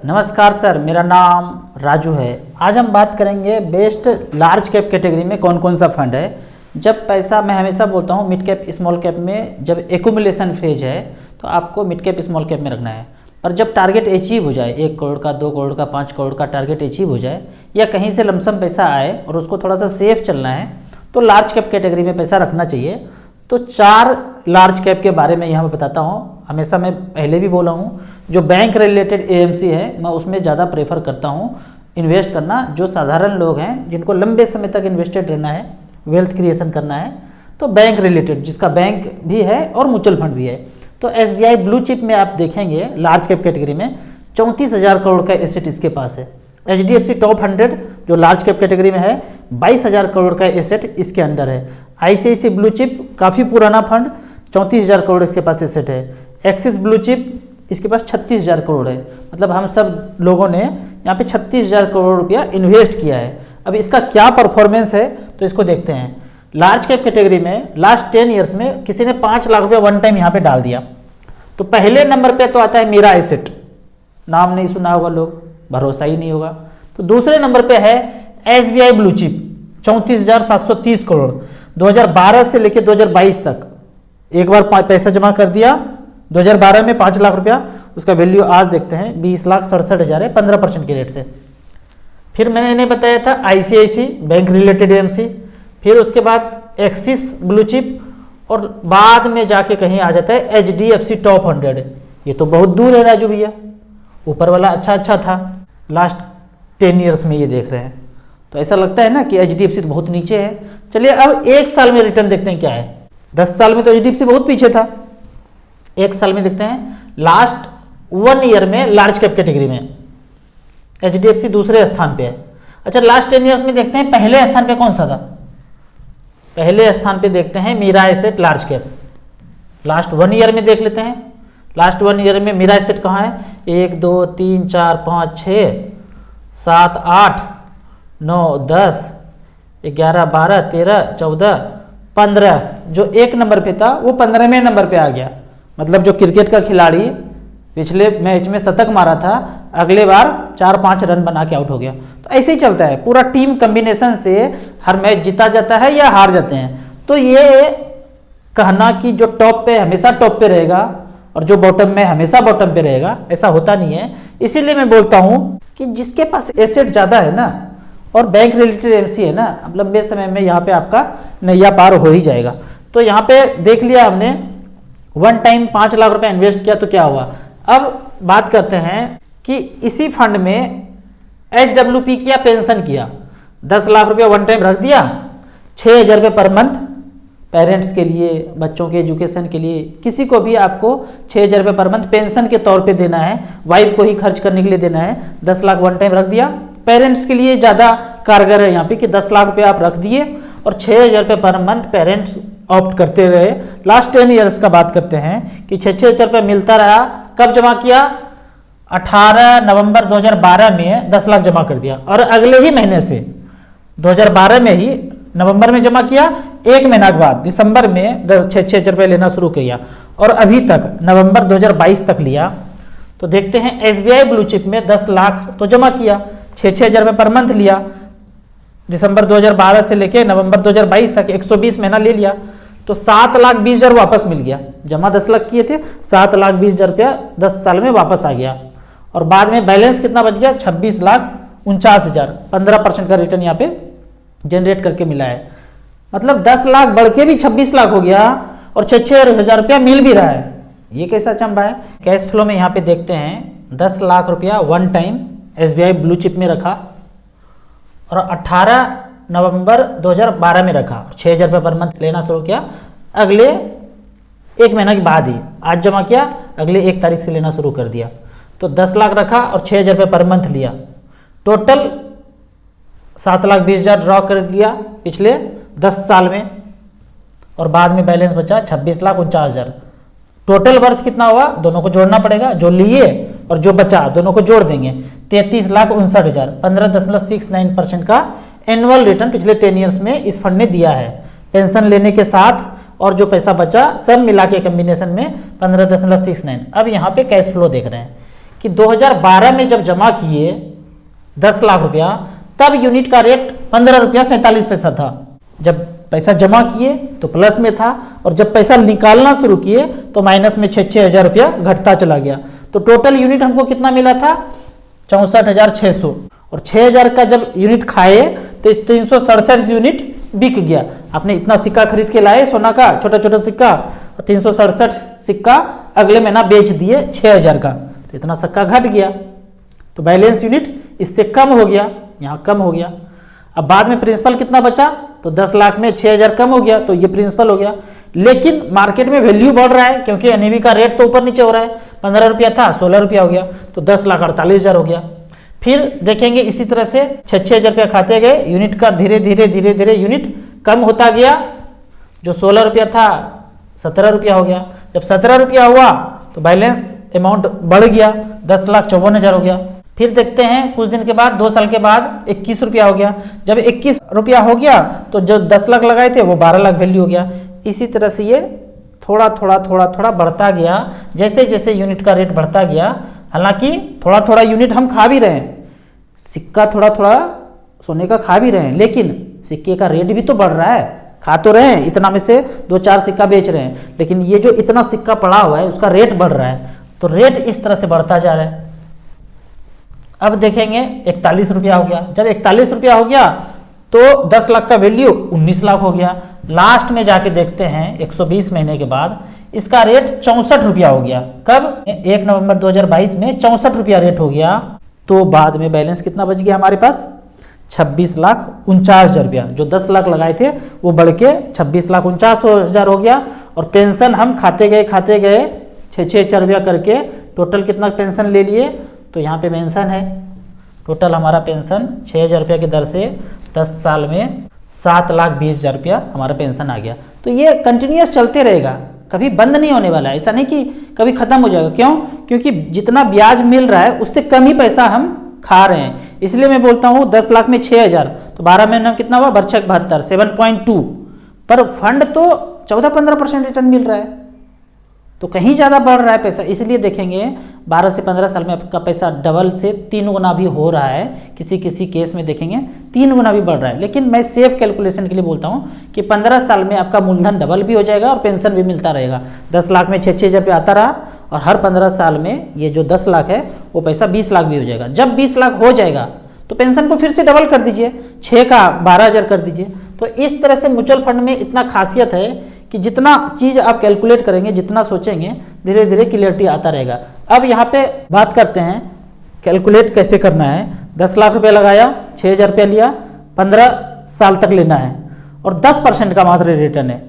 नमस्कार सर, मेरा नाम राजू है। आज हम बात करेंगे बेस्ट लार्ज कैप कैटेगरी में कौन कौन सा फंड है। जब पैसा, मैं हमेशा बोलता हूँ मिड कैप स्मॉल कैप में जब एक्यूमुलेशन फेज है तो आपको मिड कैप स्मॉल कैप में रखना है। पर जब टारगेट अचीव हो जाए, 1 करोड़ का, 2 करोड़ का, 5 करोड़ का टारगेट अचीव हो जाए या कहीं से लमसम पैसा आए और उसको थोड़ा सा सेफ चलना है तो लार्ज कैप कैटेगरी में पैसा रखना चाहिए। तो 4 लार्ज कैप के बारे में यहाँ पर बताता हूँ। हमेशा मैं पहले भी बोला हूँ, जो बैंक रिलेटेड एएमसी है मैं उसमें ज़्यादा प्रेफर करता हूँ इन्वेस्ट करना। जो साधारण लोग हैं जिनको लंबे समय तक इन्वेस्टेड रहना है, वेल्थ क्रिएशन करना है, तो बैंक रिलेटेड जिसका बैंक भी है और म्यूचुअल फंड भी है, तो एसबीआई ब्लू चिप में आप देखेंगे लार्ज कैप कैटेगरी में 34,000 करोड़ का एसेट इसके पास है। एचडीएफसी टॉप 100 जो लार्ज कैप कैटेगरी में है 22,000 करोड़ का एसेट इसके अंडर है। आईसीआईसी ब्लू चिप काफ़ी पुराना फंड, 34,000 करोड़ इसके पास एसेट है। एक्सिस ब्लू चिप इसके पास 36,000 करोड़ है। मतलब हम सब लोगों ने यहाँ पे 36,000 करोड़ रुपया इन्वेस्ट किया है। अब इसका क्या परफॉर्मेंस है तो इसको देखते हैं। लार्ज कैप कैटेगरी में लास्ट 10 ईयर्स में किसी ने 5 लाख रुपया वन टाइम यहाँ पे डाल दिया तो पहले नंबर पे तो आता है मेरा एसेट। नाम नहीं सुना होगा लोग, भरोसा ही नहीं होगा। तो दूसरे नंबर पे है एसबीआई ब्लू चिप 34,730 करोड़। 2012 से लेकर 2022 तक एक बार पैसा जमा कर दिया 2012 में 5 लाख रुपया, उसका वैल्यू आज देखते हैं 20,67,000 है 15% के रेट से। फिर मैंने इन्हें बताया था आईसीआईसी बैंक रिलेटेड एएमसी, फिर उसके बाद एक्सिस ब्लू चिप और बाद में जाके कहीं आ जाता है एचडीएफसी टॉप 100। ये तो बहुत दूर है राजू भैया, ऊपर वाला अच्छा था, लास्ट 10 ईयर्स में ये देख रहे हैं तो ऐसा लगता है ना कि एचडीएफसी तो बहुत नीचे है। चलिए अब 1 साल में रिटर्न देखते हैं क्या है। 10 साल में तो एचडीएफसी बहुत पीछे था, 1 साल में देखते हैं। लास्ट 1 ईयर में लार्ज कैप कैटेगरी में एचडीएफसी दूसरे स्थान पे है। अच्छा, लास्ट 10 ईयर्स में देखते हैं पहले स्थान पे कौन सा था। पहले स्थान पे देखते हैं Mirae asset large cap. Last 1 year में देख लेते हैं। लास्ट 1 ईयर में मीरा एसेट कहाँ है? 1 2 3 4 5 6 7 8 9 10 11 12 13 14 15 जो 1 नंबर पे था वो 15वें नंबर पे आ गया। मतलब जो क्रिकेट का खिलाड़ी पिछले मैच में शतक मारा था अगले बार 4-5 रन बना के आउट हो गया। तो ऐसे ही चलता है, पूरा टीम कॉम्बिनेशन से हर मैच जीता जाता है या हार जाते हैं। तो ये कहना कि जो टॉप पे हमेशा टॉप पे रहेगा और जो बॉटम में हमेशा बॉटम पे रहेगा, ऐसा होता नहीं है। इसीलिए मैं बोलता हूँ कि जिसके पास एसेट ज़्यादा है ना और बैंक रिलेटेड एमसी है ना, अब लंबे समय में यहाँ पे आपका नैया पार हो ही जाएगा। तो यहाँ पे देख लिया हमने, वन टाइम 5 लाख रुपए इन्वेस्ट किया तो क्या हुआ। अब बात करते हैं कि इसी फंड में एचडब्ल्यूपी किया, पेंशन किया, 10 लाख रुपया वन टाइम रख दिया, 6,000 रुपये पर मंथ पेरेंट्स के लिए, बच्चों के एजुकेशन के लिए, किसी को भी आपको 6,000 रुपये पर मंथ पेंशन के तौर पे देना है, वाइफ को ही खर्च करने के लिए देना है। 10 लाख वन टाइम रख दिया। पेरेंट्स के लिए ज़्यादा कारगर है यहाँ पे कि 10 लाख रुपये आप रख दिए और 6,000 रुपये पर मंथ पेरेंट्स ऑप्ट करते रहे। लास्ट 10 ईयर्स का बात करते हैं कि 6,000 रुपये मिलता रहा। कब जमा किया? 18 नवंबर 2012 में 10 लाख जमा कर दिया और अगले ही महीने से 2012 में ही नवंबर में जमा किया, 1 महीना के बाद दिसंबर में 6,000 रुपये लेना शुरू किया और अभी तक नवंबर 2022 तक लिया। तो देखते हैं एसबीआई ब्लू चिप में 10 लाख तो जमा किया, 6,000 रुपये पर मंथ लिया, दिसंबर 2012 से लेके नवंबर 2022 तक 120 महीना ले लिया तो 7,20,000 वापस मिल गया। जमा 10 लाख किए थे, 7,20,000 रुपया 10 साल में वापस आ गया और बाद में बैलेंस कितना बच गया? 26,49,000। 15% का रिटर्न यहाँ पे जनरेट करके मिला है। मतलब 10 लाख बढ़ के भी 26 लाख हो गया और 6,000 रुपया मिल भी रहा है। ये कैसा चंबा है। कैश फ्लो में यहाँ पे देखते हैं 10 लाख रुपया one time SBI blue chip में रखा और 18 नवंबर 2012 में रखा, 6,000 रुपये पर मंथ लेना शुरू किया। अगले 1 महीना के बाद ही आज जमा किया, अगले 1 तारीख से लेना शुरू कर दिया। तो 10 लाख रखा और 6,000 रुपये पर मंथ लिया। टोटल 7,20,000 ड्रॉ कर दिया पिछले 10 साल में और बाद में बैलेंस बचा 26,49,000। टोटल वर्थ कितना हुआ? दोनों को जोड़ना पड़ेगा, जो लिए और जो बचा दोनों को जोड़ देंगे, 33,59,000। 15.69% का एनुअल रिटर्न पिछले 10 ईयर्स में इस फंड ने दिया है। पेंशन लेने के साथ और जो पैसा बचा सब मिला के कम्बिनेशन में 15.69। अब यहाँ पे कैश फ्लो देख रहे हैं कि 2012 में जब जमा किए 10 लाख रुपया, तब यूनिट का रेट 15 रुपया 47 पैसा था। जब पैसा जमा किए तो प्लस में था, और जब पैसा निकालना शुरू किए तो माइनस में 6-6 हज़ार रुपया घटता चला गया। तो टोटल यूनिट हमको कितना मिला था? 64,600। और 6,000 का जब यूनिट खाए तो 367 यूनिट बिक गया। आपने इतना सिक्का खरीद के लाए सोना का, छोटा छोटा सिक्का, 367 सिक्का अगले महीना बेच दिए 6,000 का, तो इतना सिक्का घट गया। तो बैलेंस यूनिट इससे कम हो गया, यहाँ कम हो गया। अब बाद में प्रिंसिपल कितना बचा? तो 10 लाख में 6,000 कम हो गया, तो ये प्रिंसिपल हो गया। लेकिन मार्केट में वैल्यू बढ़ रहा है, क्योंकि एनएवी का रेट तो ऊपर नीचे हो रहा है। 15 रुपया था, 16 रुपया हो गया, तो 10,48,000 हो गया। फिर देखेंगे इसी तरह से 6-6 हज़ार रुपया खाते गए, यूनिट का धीरे धीरे यूनिट कम होता गया। जो 16 रुपया था 17 रुपया हो गया। जब 17 रुपया हुआ तो बैलेंस अमाउंट बढ़ गया, 10,54,000 हो गया। फिर देखते हैं कुछ दिन के बाद, 2 साल के बाद 21 रुपया हो गया। जब 21 रुपया हो गया तो जो 10 लाख लगाए थे वो 12 लाख वैल्यू हो गया। इसी तरह से ये थोड़ा थोड़ा बढ़ता गया, जैसे जैसे यूनिट का रेट बढ़ता गया। हालांकि थोड़ा थोड़ा यूनिट हम खा भी रहे हैं, सिक्का थोड़ा थोड़ा सोने का खा भी रहे हैं, लेकिन सिक्के का रेट भी तो बढ़ रहा है। खा तो रहे हैं, इतना में से 2-4 सिक्का बेच रहे हैं, लेकिन ये जो इतना सिक्का पड़ा हुआ है उसका रेट बढ़ रहा है। तो रेट इस तरह से बढ़ता जा रहा है। अब देखेंगे 41 रुपया हो गया। जब 41 रुपया हो गया तो 10 लाख का वैल्यू 19 लाख हो गया। लास्ट में जाके देखते हैं 120 महीने के बाद इसका रेट 64 रुपया हो गया। कब? 1 नवंबर 2022 में 64 रुपया रेट हो गया। तो बाद में बैलेंस कितना बच गया हमारे पास? 26,49,000 रुपया। जो 10 लाख लगाए थे वो बढ़ के 26,49,000 हो गया। और पेंशन हम खाते गए 6-6 हज़ार रुपया करके टोटल कितना पेंशन ले लिए? तो यहाँ पे मेंशन है, टोटल हमारा पेंशन 6,000 रुपया की दर से 10 साल में 7,20,000 रुपया हमारा पेंशन आ गया। तो ये कंटिन्यूस चलते रहेगा, कभी बंद नहीं होने वाला है। ऐसा नहीं कि कभी खत्म हो जाएगा। क्यों? क्योंकि जितना ब्याज मिल रहा है उससे कम ही पैसा हम खा रहे हैं। इसलिए मैं बोलता हूँ 10 लाख में 6,000, तो 12 महीने में कितना हुआ? बरछक 72, 7.2। पर फंड तो 14-15% रिटर्न मिल रहा है, तो कहीं ज़्यादा बढ़ रहा है पैसा। इसलिए देखेंगे 12 से 15 साल में आपका पैसा डबल से 3 गुना भी हो रहा है। किसी किसी केस में देखेंगे 3 गुना भी बढ़ रहा है। लेकिन मैं सेफ कैलकुलेशन के लिए बोलता हूँ कि 15 साल में आपका मूलधन डबल भी हो जाएगा और पेंशन भी मिलता रहेगा। 10 लाख में 6-6 हज़ार रुपये आता रहा, और हर 15 साल में ये जो 10 लाख है वो पैसा 20 लाख भी हो जाएगा। जब 20 लाख हो जाएगा तो पेंशन को फिर से डबल कर दीजिए, 6 का 12,000 कर दीजिए। तो इस तरह से म्यूचुअल फंड में इतना खासियत है कि जितना चीज़ आप कैलकुलेट करेंगे, जितना सोचेंगे, धीरे धीरे क्लियरिटी आता रहेगा। अब यहाँ पे बात करते हैं कैलकुलेट कैसे करना है। 10 लाख रुपया लगाया, 6,000 रुपया लिया, 15 साल तक लेना है और 10% का मात्र रिटर्न है।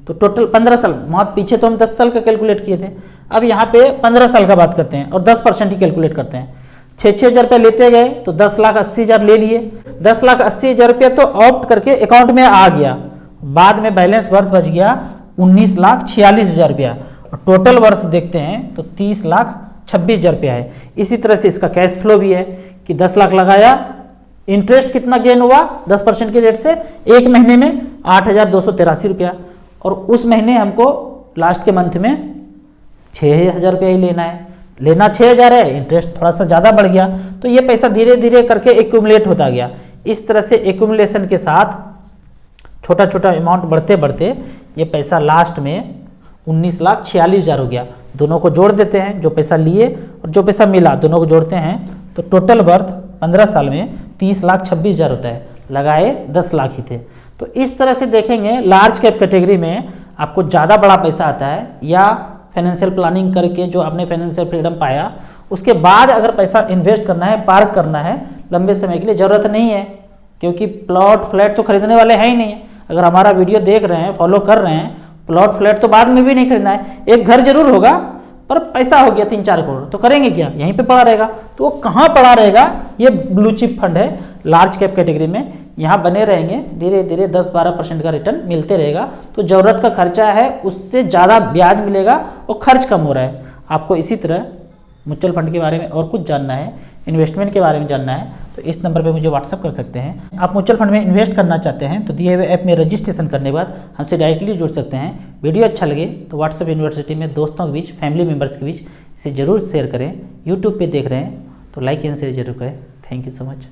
तो टोटल 15 साल, वहाँ पीछे तो हम 10 साल का कैलकुलेट किए थे। अब यहाँ पे 15 साल का बात करते हैं और 10% ही कैलकुलेट करते हैं। 6-6 हज़ार रुपया लेते गए तो 10,80,000 ले लिए। 10,80,000 रुपया तो ऑप्ट करके अकाउंट में आ गया। बाद में बैलेंस वर्थ बच गया 19,46,000 रुपया। और टोटल वर्थ देखते हैं तो 30,26,000 रुपया है। इसी तरह से इसका कैश फ्लो भी है कि 10 लाख लगाया, इंटरेस्ट कितना गेन हुआ 10% के रेट से? एक महीने में 8,283 रुपया। और उस महीने हमको लास्ट के मंथ में 6,000 रुपया ही लेना है। लेना 6,000 है, इंटरेस्ट थोड़ा सा ज़्यादा बढ़ गया, तो ये पैसा धीरे धीरे करके एक्यूमुलेट होता गया। इस तरह से एक्यूमुलेशन के साथ छोटा छोटा अमाउंट बढ़ते बढ़ते ये पैसा लास्ट में 19,46,000 हो गया। दोनों को जोड़ देते हैं, जो पैसा लिए और जो पैसा मिला दोनों को जोड़ते हैं तो टोटल वर्थ 15 साल में 30,26,000 होता है। लगाए 10 लाख ही थे। तो इस तरह से देखेंगे लार्ज कैप कैटेगरी में आपको ज़्यादा बड़ा पैसा आता है, या फाइनेंशियल प्लानिंग करके जो आपने फाइनेंशियल फ्रीडम पाया उसके बाद अगर पैसा इन्वेस्ट करना है, पार्क करना है लंबे समय के लिए, ज़रूरत नहीं है। क्योंकि प्लॉट फ्लैट तो खरीदने वाले हैं ही नहीं। अगर हमारा वीडियो देख रहे हैं, फॉलो कर रहे हैं, प्लॉट फ्लैट तो बाद में भी नहीं खरीदना है। एक घर जरूर होगा पर पैसा हो गया 3-4 करोड़, तो करेंगे क्या? यहीं पे पड़ा रहेगा। तो वो कहाँ पड़ा रहेगा? ये ब्लू चिप फंड है लार्ज कैप कैटेगरी में, यहाँ बने रहेंगे। धीरे धीरे 10-12% का रिटर्न मिलते रहेगा। तो ज़रूरत का खर्चा है उससे ज़्यादा ब्याज मिलेगा और खर्च कम हो रहा है। आपको इसी तरह म्यूचुअल फंड के बारे में और कुछ जानना है, इन्वेस्टमेंट के बारे में जानना है, तो इस नंबर पे मुझे व्हाट्सअप कर सकते हैं। आप म्यूचुअल फंड में इन्वेस्ट करना चाहते हैं तो दिए हुए ऐप में रजिस्ट्रेशन करने के बाद हमसे डायरेक्टली जुड़ सकते हैं। वीडियो अच्छा लगे तो व्हाट्सएप यूनिवर्सिटी में दोस्तों के बीच, फैमिली मेम्बर्स के बीच इसे ज़रूर शेयर करें। यूट्यूब पे देख रहे हैं तो लाइक एंड शेयर जरूर करें। Thank you so much.